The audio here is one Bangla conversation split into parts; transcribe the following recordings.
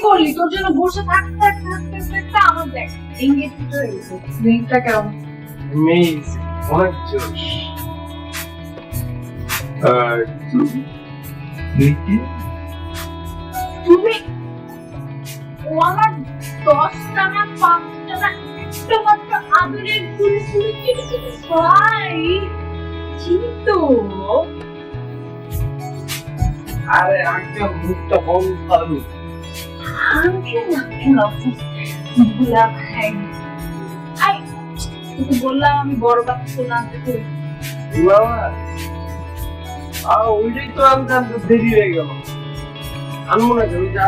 করলি? তোর জন্য বসে থাকতে থাকতে থাকতে থাকতে আমার দেখ এঙ্গেজমেন্ট হয়ে গেছে। রিংটা কেমন? Amazing. অনেক জোশ। কি তুমি ও আমার 10টা না 5টা না একটা মাত্র আদরের ফুল ফুল কিছু ভাই চিতো। আরে আঙ্কেল মুখটা বন্ধ করুন। আঙ্কেল বুলা ভাই আই তোকে বললাম আমি বড় বাচ্চা না আনতে। বাবা ওইটাই তো আনতে আনতে দেরি হয়ে গেল। আনবো না ওই যা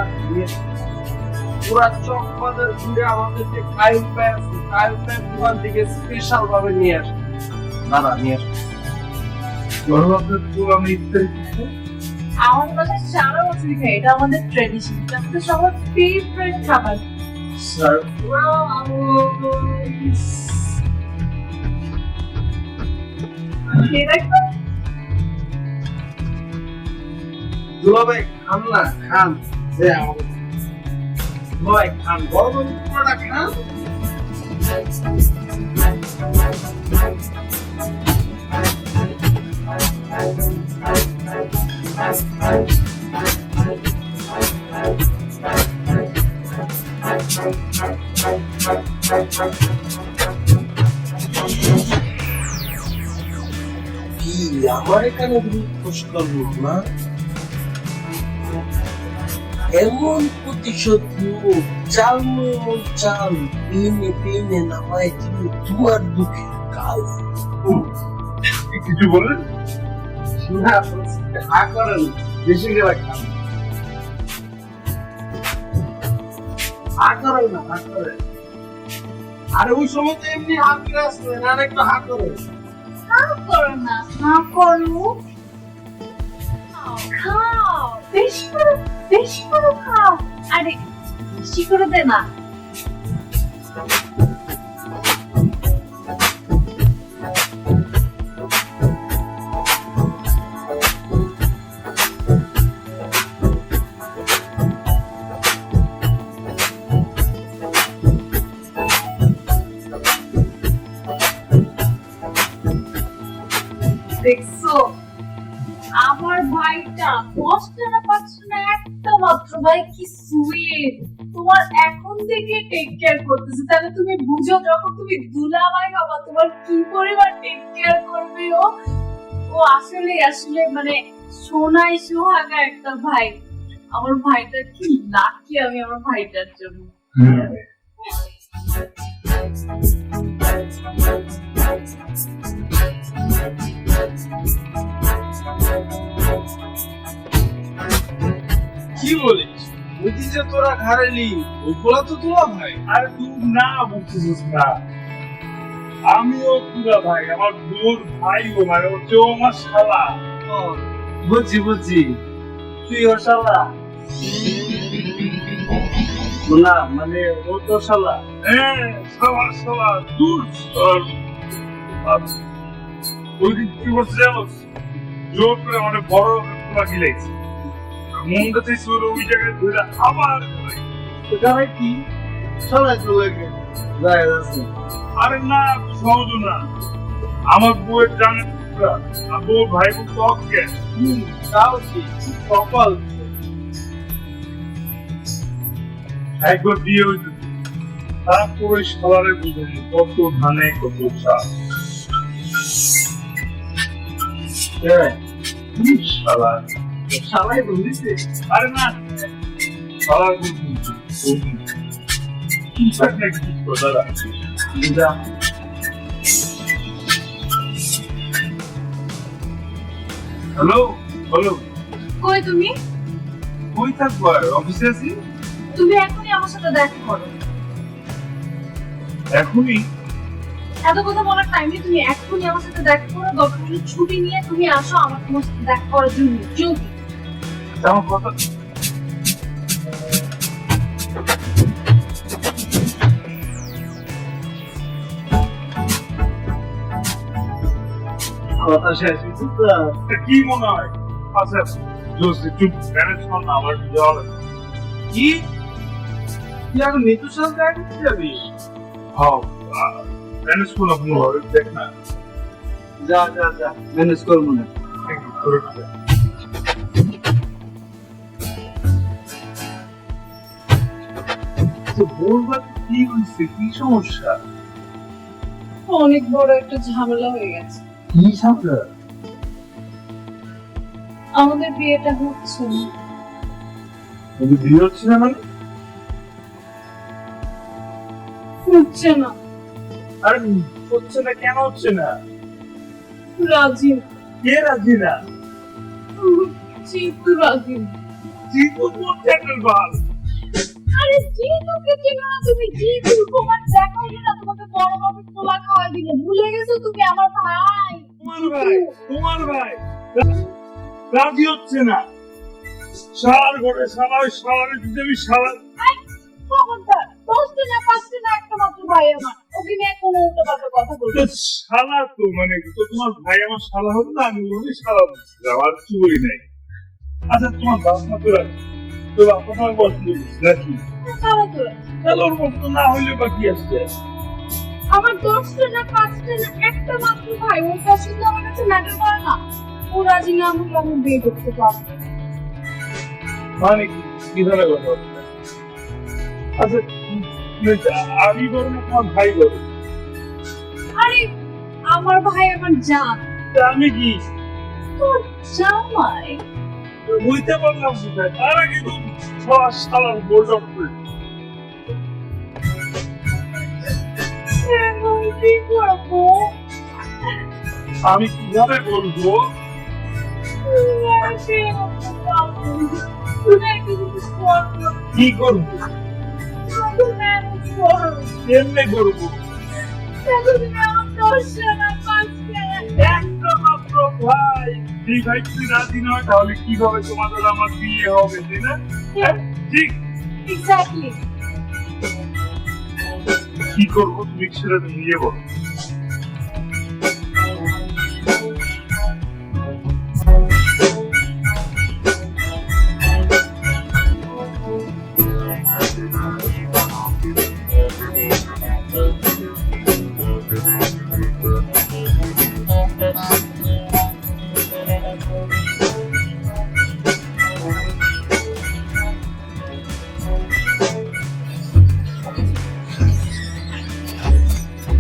পুরা চক বাজার ঘুরে আমাদের যে কায়ুক পায় আছে কায়ুক পায় দোকান থেকে স্পেশাল ভাবে নিয়ে আসে। দাদা নিয়ে আসে বড় বাজার তো আমি ইফতারি করছি। আমাদের বাসায় সারা বছরই খাই, এটা আমাদের ট্রেডিশন, এটা আমাদের সবার ফেভারিট খাবার। সারপ্রাইজ দুলাভাই খান না খান যে আমাদের দুলাভাই খান বড় বড় পুরোটা খান। কি আমার এখানে খোঁজ করবো না এমন প্রতিশোধ চাল চাল পেনে পেনে নামায় তুমি তোমার দুঃখের কাল। কিছু বলেন না হা করেন বেশি গেলা খান হা করেন না হা করেন। আরে ওই সময় তো এমনি হা করে আসলেন আর একটা হা করেন। হা করো না, হা করো, খাও বেশি করে খাও। আরে বেশি করে দে না। দেখছো আমার ভাইটা 10টা না 5টা না একটা মাত্র ভাই, কি সুইট। তোমার এখন থেকে টেক কেয়ার করতেছে, তাহলে তুমি বুঝো যখন তুমি দুলাভাই হবা তোমার কি পরিমাণ টেক কেয়ার করবে ও। ও আসলে আসলে মানে সোনাই সোহাগা একটা ভাই। আমার ভাইটা কি লাকি আমি আমার ভাইটার জন্য। কি বলিস ওই দিন যে তোরা ঘাড়েলি ওগুলা তো তোলা ভাই। আরে তুই না বুঝছিস না, আমিও তুলা ভাই, আমার বোর ভাই ও মানে হচ্ছে ও আমার শালা। বুঝছি তুই ও শালা না, মানে ও তো শালা। হ্যাঁ শালা দূর ওই দিন কি করছে জানোস, জোর করে মানে বড় তোলা গিলাইছে, মনটা চাইছে ওই জায়গায় ধরে আবার এখানে কি সবাই চলে গেছে যায় আছে। আরে না সহজ না, আমার বউয়ের জানে আর বউর ভাই বোন তো অজ্ঞান। তাও ঠিক কপাল একবার বিয়ে হইতে তারপরে সবারে বুঝেন কত ধানে কত চাল। শালা সবাই বলিছে আরে না শালা দাদা হ্যালো বলো কই তুমি? কই থাকবো আর অফিসে আছি। তুমি এখনই আমার সাথে দেখা করো। এখনই? এত কথা বলার টাইম নেই, তুমি এখনই আমার সাথে দেখা করো। দরকার হলে ছুটি নিয়ে তুমি আসো আমার তোমার সাথে দেখা করার জন্য। জলদি। আমার কথা কথা শেষ হয়েছে তো কি মনে হয়? আচ্ছা জোস একটু ম্যানেজ কর না, আমার যাওয়া লাগবে। কি তুই এখন নিতুর সাথে দেখা করতে যাবি? হ্যাঁ ম্যানেজ করো কোনোভাবে দেখ না যা যা যা, ম্যানেজ করবো না। করে দে। তো বলবার কি হয়েছে, কি সমস্যা? অনেক বড় একটা ঝামেলা হয়ে গেছে। কি ঝামেলা? আমাদের বিয়েটা হচ্ছে না। তুমি বিয়ে হচ্ছে না মানে? হচ্ছে না। আরে হচ্ছে না কেন হচ্ছে না? রাজি না। কে রাজি না? জিতু রাজি না। জিতু কোন চ্যানেল বাল? আরে জিতুকে চেনো না তুমি? জিতু তোমার দেখা হলো না, তোমাকে বড় ভাবে পোলা খাওয়া দিল, ভুলে গেছো তুমি? আমার ভাই। তোমার ভাই রাজি হচ্ছে না। সার ঘরে সারা সারা দিতে আমি সারা খবরদার, দশটা না পাঁচটা না, একটা মাত্র ভাই আমার, ওকে নিয়ে কোনো উল্টো পাল্টা কথা বলবে না। শালা তো মানে তো তোমার ভাই আমার শালা হবে না, আমি বলি শালা বলছি, আমার কিছু বলি নাই। আচ্ছা তোমার বাপ মা তো রাজি, তো বাপ মা বলছি নাকি? খাওয়া তো রাজি। তাহলে ওর মতো না হইলে বা কি আসছে? আমার দশটা না পাঁচটা না, একটা মাত্র ভাই, ওর পছন্দ আমার কাছে ম্যাটার করে না। ও রাজি না হলে আমি বিয়ে করতে পারবো না। মানে কি ধরনের কথা হচ্ছে? আচ্ছা আমি বড় না তোমার ভাই বড়? আরে আমার ভাই আমার জান, তা আমি কি তোর জামাই। বুঝতে পারলাম কোথায়? তার আগে তো শালার বোর্ড অফ এখন কি করবো? আমি কিভাবে বলবো? আর বিয়ে করতে পারবো না। তুমি একটা জিনিস করো, কি করবো? আমাকে ম্যানেজ করো। কেমনে করবো? এখন তুমি আমার দশটা না পাঁচটা না, একটা মাত্র ভাই, এই ভাই যদি রাজি নয় তাহলে কিভাবে তোমাদের আমার বিয়ে হবে, তাই না? হ্যাঁ, ঠিক। এক্স্যাক্টলি। কি করবো তুমি সেটা নিয়ে বলো।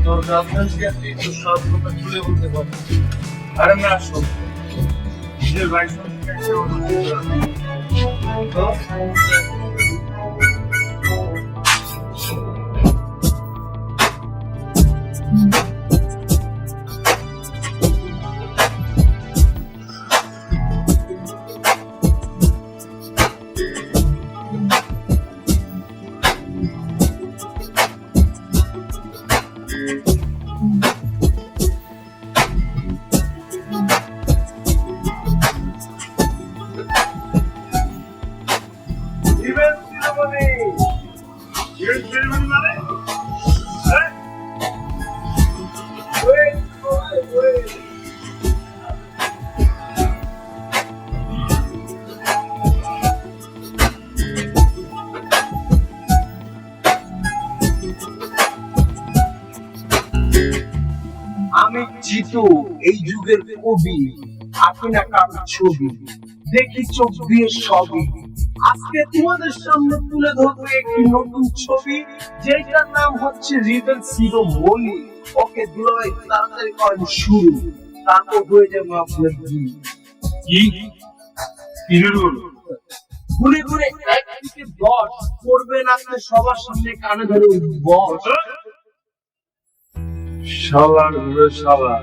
তোর গার্লফ্রেন্ডকে আপনি তো সব কথা খুলে বলতে পারবি। আরে না শোন, নিজের ভাই সঙ্গে তো ইভেন্ট সিনেমনি ইভেন্ট সিনেমনি মানে হ্যাঁ ওয়েট আমি জিতু, এই যুগের কবি, আঁকি না কারো ছবি, দেখি চোখ দিয়ে সবই। আজকে তোমাদের সামনে তুলে ধরবো একটি নতুন ছবি, যেটার নাম হচ্ছে রিবেল শিরোমণি। ওকে দুলাভাই তাড়াতাড়ি করেন শুরু, তারপর হয়ে যাবে আপনার বিয়ে। কি কিনে বলো? ঘুরে ঘুরে 1 থেকে 10 করবেন আপনি সবার সামনে, কানে ধরে বস। শালার ঘরে শালা,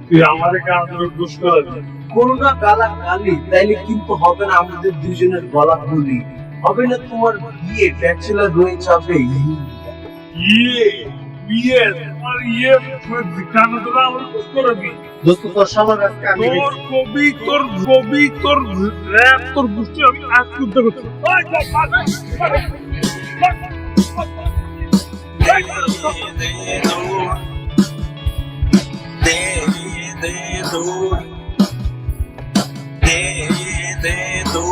তুই আমারে কান ধরে দোষ করাবি? করোনা গালা গালি, তাইলে কিন্তু হবে না আমাদের দুজনের গলা গুলি, হবে না তোমার বিয়ে, ব্যাচেলর রয়ে যাবে। ইয়ে বিয়ে তোমার ইয়ে কান ধরে আমার দোষ করাবি? দোস্ত তোর শালার আজকে আমি তোর কবি তোর র‍্যাপ তোর বুঝতে আমি আজ করতে করতে दे दो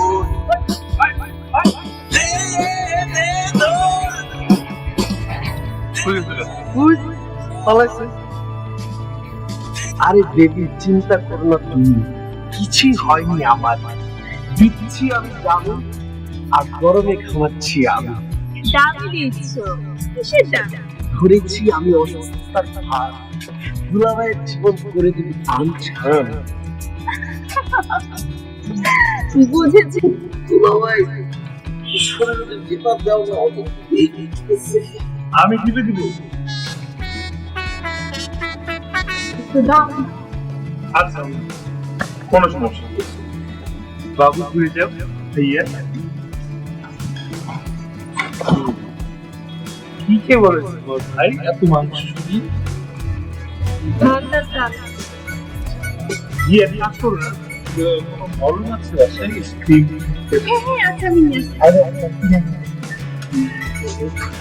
পালাইছে। আরে বেবি চিন্তা করো না তুমি, কিছুই হয়নি আমার। দিচ্ছি আমি দামে, আর গরমে খাওয়াচ্ছি আমি। দামি দিচ্ছ, কিসের দাম? ধরেছি আমি অসুস্থতার ভার, দুলাভাইয়ের জীবন করে দিবি আনছান। বুঝেছি। দুলাভাই ঈশ্বরের যেভাবে দেওয়া না অত আমি টিপে দিব। দাম আচ্ছা, কোনো সমস্যা নেই। বাবু ঘুরে যাও, ভাইয়া। কি কে বলেছে তোর ভাই এত মাংস শুনি? ভাতটা দাম। গিয়ে এক কাজ করো না, কোনো মলম আছে বাসায় স্ক্রিম? হ্যাঁ আচ্ছা আমি নিয়ে আসছি।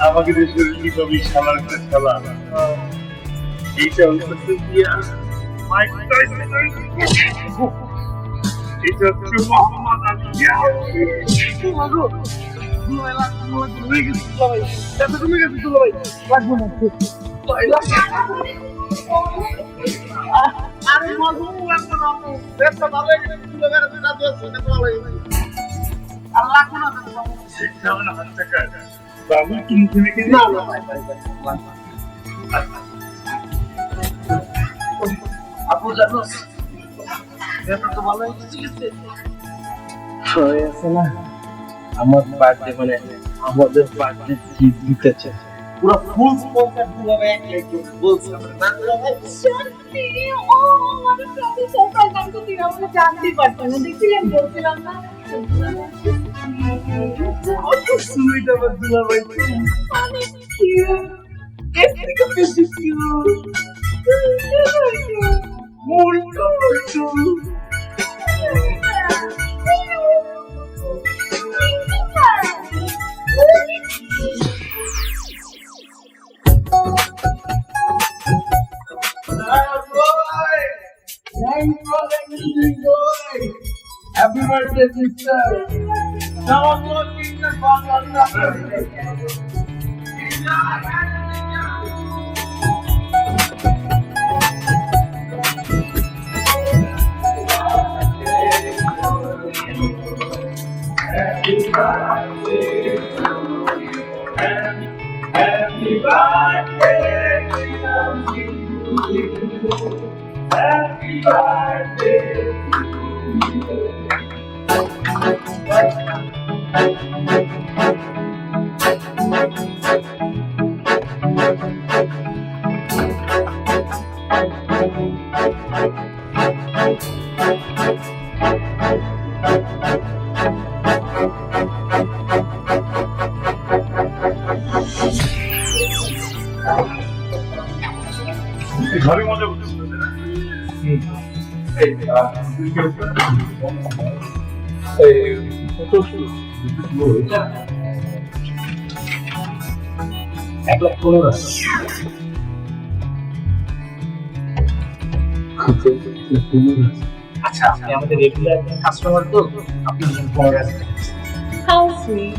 আমাকে দেশের কিভাবে শালার একটা শালা, এইটা হচ্ছে গিয়া মাইক টাইসন, এটা হচ্ছে মোহাম্মদ আলী। আরে মজা লাগবে না তো, ব্যবসা ভালো হয়ে গেছে, দুলাভাইয়ের কাছে রাজি আছে, এটা ভালো হয়ে গেছে। আর লাগবে না তো। বাবু তুমি রেখে না না ভাই ভাই ভাই, আপু জানো ব্যাপার তো ভালো হয়েছে, ঠিক আছে হয়েছে না। আমার বার্থডে মানে আমাদের বার্থডে গিফট দিতেছে, পুরো ফুল স্পন্সর দুলাভাই একদম বলছে না দুলাভাই। সত্যি ও আমার কাছে সারপ্রাইজ, আমি তো দিন আমরা জানতে পারতাম না, দেখছিলাম বলছিলাম না। কত সুইট আমার দুলাভাই, অনেক কিউট, এর থেকে বেশি cute, মুলটো মুলটো। Happy birthday, sister. Now I'm going to Happy birthday to you. Happy birthday. ঘরে মজা করতে আচ্ছা, আপনি আমাদের রেগুলার কাস্টমার তো, আপনি 15 How sweet.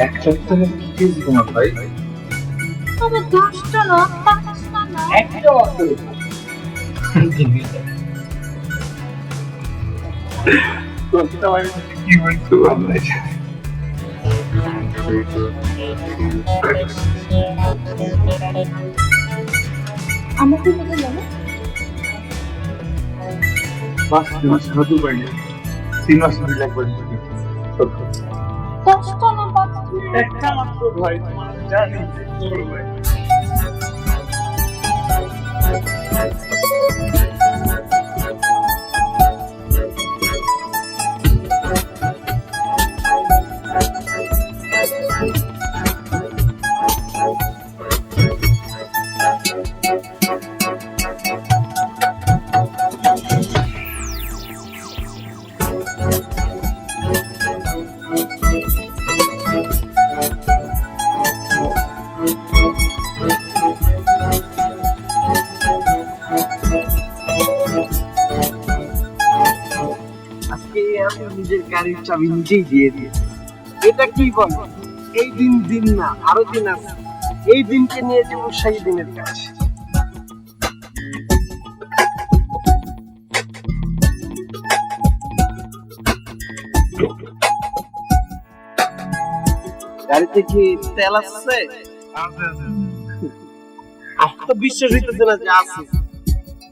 এক সপ্তাহে কি কেজি তোমার ভাই? তবে 10টা না 5টা না। একটা মাত্র। কি বলছো আল্লাহ জানে। আমাকে কোথায় যাবো? বাস তোমার সাহায্য পাইনি, 3 মাস ধরে একবার 10টা না 5টা না। একটা মাত্র ভাই, তোমার জানি তোর ভাই। আজকে আমি নিজের গাড়ির চাবি নিজেই দিয়ে দিয়েছি। এটা কি বল? এই দিন দিন না, আরো দিন আছে। এই দিনকে নিয়ে যাবো সেই দিনের কাছে। গাড়িতে কি তেল আছে? আমার তো বিশ্বাস হইতেছে না যে আছে।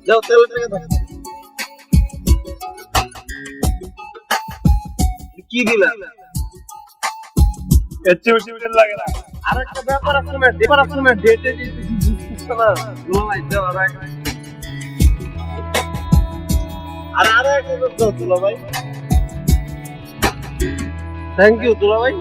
যাও তেলের টাকা দাও। কি দিলা? এর চেয়ে বেশি তেল লাগে না। আর একটা ব্যাপার আছে না, ডেটে বুঝতেছে না। দুলাভাই দাও আর একটা দাও দুলাভাই। থ্যাংক ইউ দুলাভাই।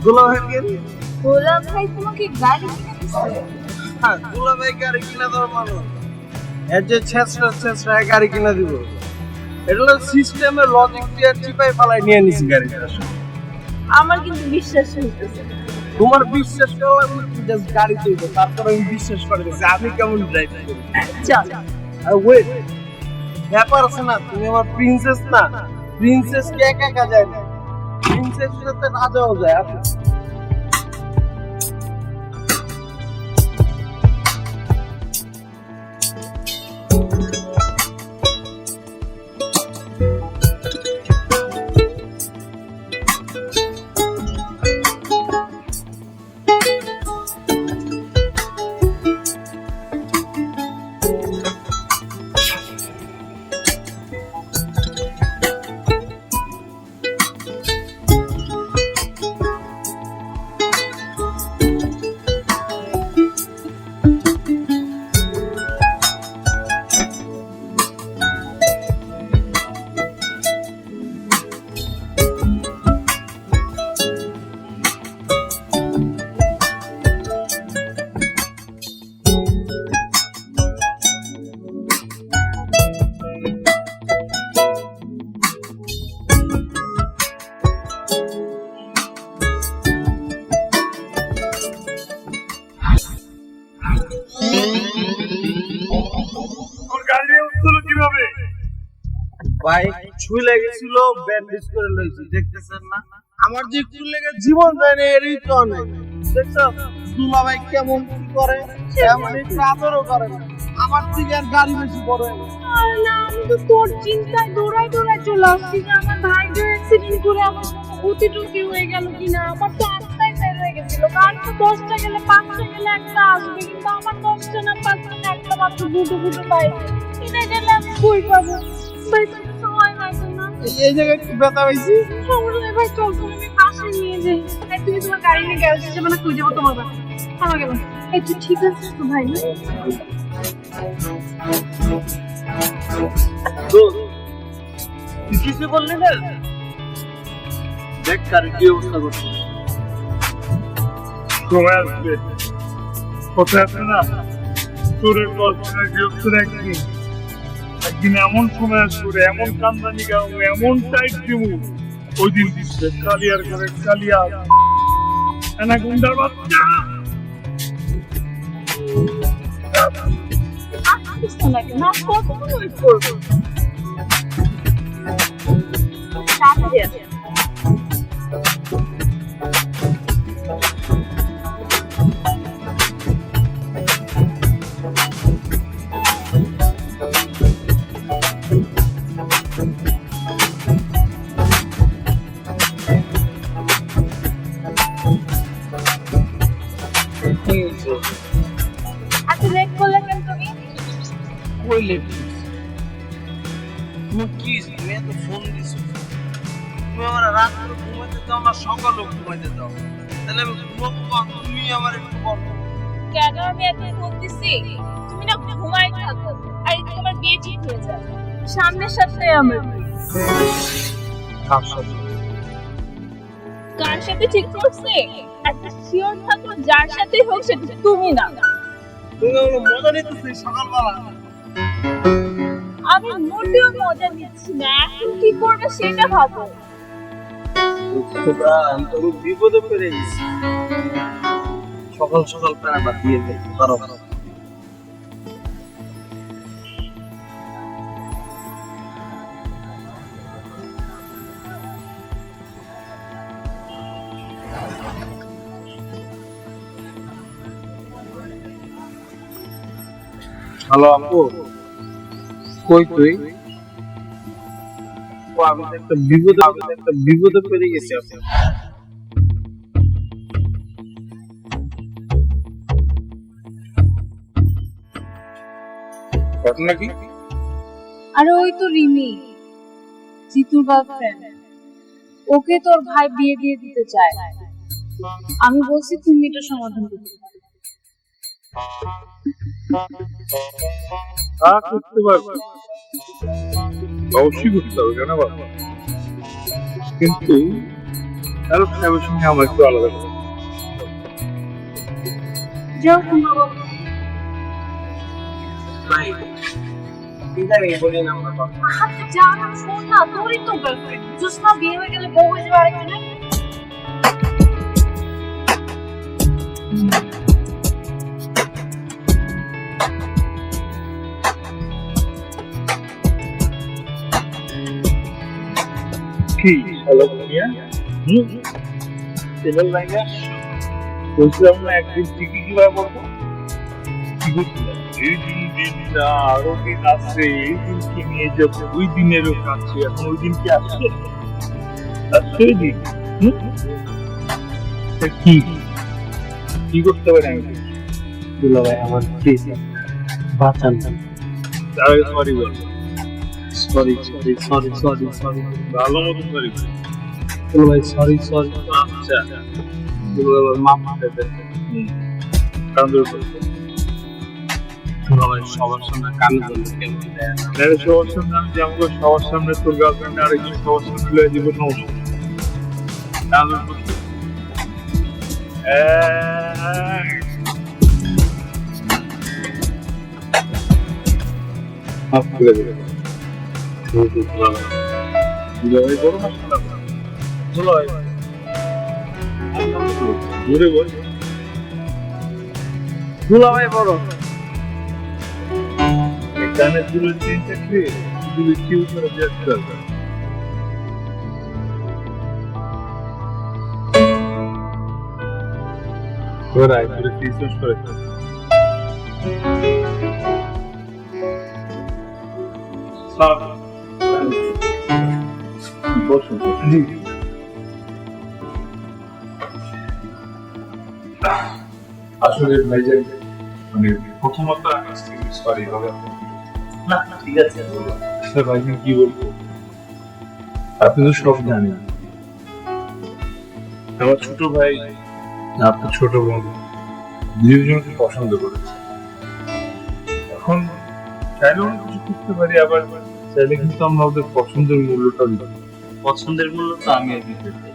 দুলাভাই গোলাপ ভাই তোমাকে গাড়ি কিনে দিচ্ছে? হ্যাঁ, দুলাভাই গাড়ি কিনা দেওয়ার মানুষ। এর যে ছেঁচড়া গাড়ি কিনা দিব, এটা হলো সিস্টেমের লজিক দিয়ে চিপাই ফালাই নিয়ে নিছি গাড়িটা। আমার কিন্তু বিশ্বাস হইতেছে না। তোমার বিশ্বাস করা লাগবে, জাস্ট গাড়ি তুলবো, তারপর আমি বিশ্বাস করে দিচ্ছি আমি কেমন ড্রাইভ করি। চল আর ওয়েট, ব্যাপার আছে না, তুমি আমার প্রিন্সেস না, প্রিন্সেস কে একা একা যায় না, প্রিন্সেস সাথে রাজাও যায়। আসো। ভাই ছুঁই লেগেছিল, ব্যান্ডেজ করে লইছি, দেখতেছেন না? আমার যে ছুঁই লেগে জীবন যায় না, এরই তো অনেক। দেখছো দুলা ভাই কেমন কি করে, এমন একটু আদরও করে না। আমার থেকে আর গাড়ি বেশি বড় হয়ে গেছে। আর না, আমি তো তোর চিন্তায় দৌড়ায় চলে আসছি যে আমার ভাইকে অ্যাক্সিডেন্ট করে আমার গতি টুটি হয়ে গেল কিনা। আমার তো আত্মাই বের হয়ে গেছিল। গাড়ি তো 10টা গেলে 5টা গেলে একটা আসবে, কিন্তু আমার 10টা না 5টা না একটা মাত্র দুটো বাইক। এটা গেলে আমি কই পাবো? ভাই তুমি সময় লাগবে না? এই জায়গায় একটু ব্যথা হয়েছি। সমস্যা নেই ভাই, চল তুমি আমি পাশে নিয়ে যাই। এই তুমি তোমার গাড়ি নিয়ে গ্যারেজে যাবে না, খুঁজে যাবো তোমার বাড়ি। আমার গেলাম। এই তুই ঠিক আছিস তো ভাই? না কিছু বললি না? দেখ গাড়ি কি অবস্থা করছে। সময় আসবে, কোথায় আছে না, চোরের কল্পনায় গৃহস্থের একদিন এমন সময় আসবে, এমন কান্দানি গাও, এমন টাইট দিব, ওই দিন দিচ্ছে কালিয়ার ঘরে কালিয়া এনা গুন্ডার বাচ্চা। আসতে লাগে না, কতক্ষণ ওয়েট করবো? তাড়াতাড়ি আসো। কি হয়েছে? এত লেট করলে কেন তুমি? কই লেট? তুমি কি তুমি এত ফোন দিছো? তুমি আমার রাত করে ঘুমাইতে দাও না সকালে ঘুমাইতে দাও? তাহলে আমি ঘুমাবো কখন? তুমি আমার একটু বলো। কেন আমি এত ফোন দিছি? তুমি না ঘুমাই থাকো আর এদিকে তোমার বিয়ে ঠিক হয়ে যাবে। সামনের সপ্তাহে আমার বিয়ে। কার সাথে? কার সাথে ঠিক করছে? একটা শিওর থাকো যার সাথে হোক সেটা তুমি না। তুমি আমার মজা নিতেছিস সকালবেলা। আমি মোটেও মজা নিচ্ছি না, এখন কি করবে সেটা ভাবো। আমি তো বিপদে পড়ে গেছি। সকাল সকাল প্যারাটা দিয়ে দেয় কারো কারো। হ্যালো আপু, কই তুই? ও আমি তো একটা বিপদে পড়ে গেছি আপু। ঘটনা কি? আরে ওই তো রিমি, জিতুর গার্লফ্রেন্ড, ওকে তোর ভাই বিয়ে দিয়ে দিতে চায়। আমি বলছি তুমি এটা সমাধান করতে পারো। করতে পারবো, অবশ্যই করতে পারবো, কেন পারবো? কিন্তু আরো সাহেবের সঙ্গে আমার একটু আলাদা করে। যাও তোমরা বলো। ভাই ঠিক আছে বলি না আমরা কথা। আচ্ছা যা না, শোন না, তোরই তো গার্লফ্রেন্ড, জোসনা বিয়ে হয়ে গেলে বউ হয়ে যাবে আরেকজনের। কি হ্যালো ভাইয়া? এবার ভাইয়া বলছিলাম না একদিন ঠিকই কিভাবে বলবো? কি বলছিলাম? এই দিনটা আরো দিন আছে, এই দিনকে নিয়ে যাবো, ওই দিনেরও কাছে। এখন ওই দিন কি আসছে? আসছে ওই দিন? তা কি করতে পারি আমি? দুলা ভাই আমার প্লিজ বাঁচান। তার আগে সরি বল, sorry sorry sorry sorry sorry ভালো মতন সরি বল। দুলা ভাই সরি সরি। আচ্ছা, দুলা ভাই মাফ করে দেন। কারণ তোর বলতে দুলা ভাই সবার সামনে কান ধরলে কেমন দেয় না? তাহলে সবার সামনে আমি যেমন করে সবার সামনে তোর গার্লফ্রেন্ড আরেকজন সবার সামনে লয়ে দিব নমস্কার। তাহলে বলতে মাফ করে দেবে। দুলা ভাই বড় না শোনা দুলা ভাই জোরে বল। দুলা ভাই বড়। এখানে দুটো চেন থাকলে দুটো কিউ করে দেওয়া দরকার। ঘোরায় ঘুরে ফিস করে বসুন। জি আসলে ভাইজান মানে প্রথমত আমি সরি হবে না ঠিক আছে। স্যার ভাইজান কি বলবো, আপনি তো সব জানেন আমার ছোট ভাই আপনার ছোট বোন দুজনকে পছন্দ করেছে। এখন চাইলে অনেক কিছু করতে পারি, আবার চাইলে কিন্তু আমরা ওদের পছন্দের মূল্যটা দিই। পছন্দের মূল্য তো আমি দিতে চাই,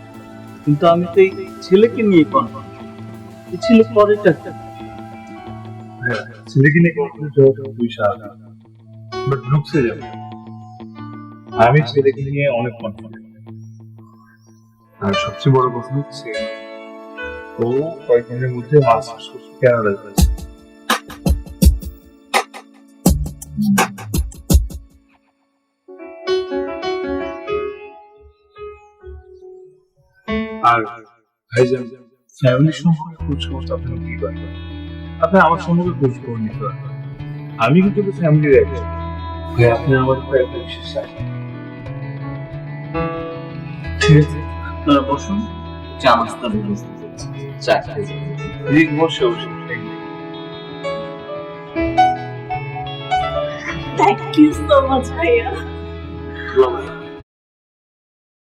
কিন্তু আমি তো এই ছেলেকে নিয়ে কনফার্ম। এই ছেলে পরেটা হ্যাঁ, ছেলেকে নিয়ে কখনো যাওয়া পয়সা আছে, বাট ঢুকছে যাবে। আমি ছেলেকে নিয়ে অনেক কনফিডেন্ট। আর সবচেয়ে বড় কথা হচ্ছে ও কয়েকদিনের মধ্যে মাস্টার্স করছে কানাডায় যাচ্ছে। আর ভাইজান ফ্যামিলির সম্পর্কে খোঁজ খবর আপনি কি পারবেন? আপনি আমার সম্পর্কে খোঁজ খবর নিতে পারবেন। আমি কিন্তু ফ্যামিলির একজন ভাই, আপনি আমার উপর একটা বিশেষ আছেন। ঠিক আছে, আপনারা বসুন, চা নাস্তার ব্যবস্থা করছি। চা খেয়ে বসে বসে থ্যাংক ইউ সো মাচ ভাইয়া। যাও।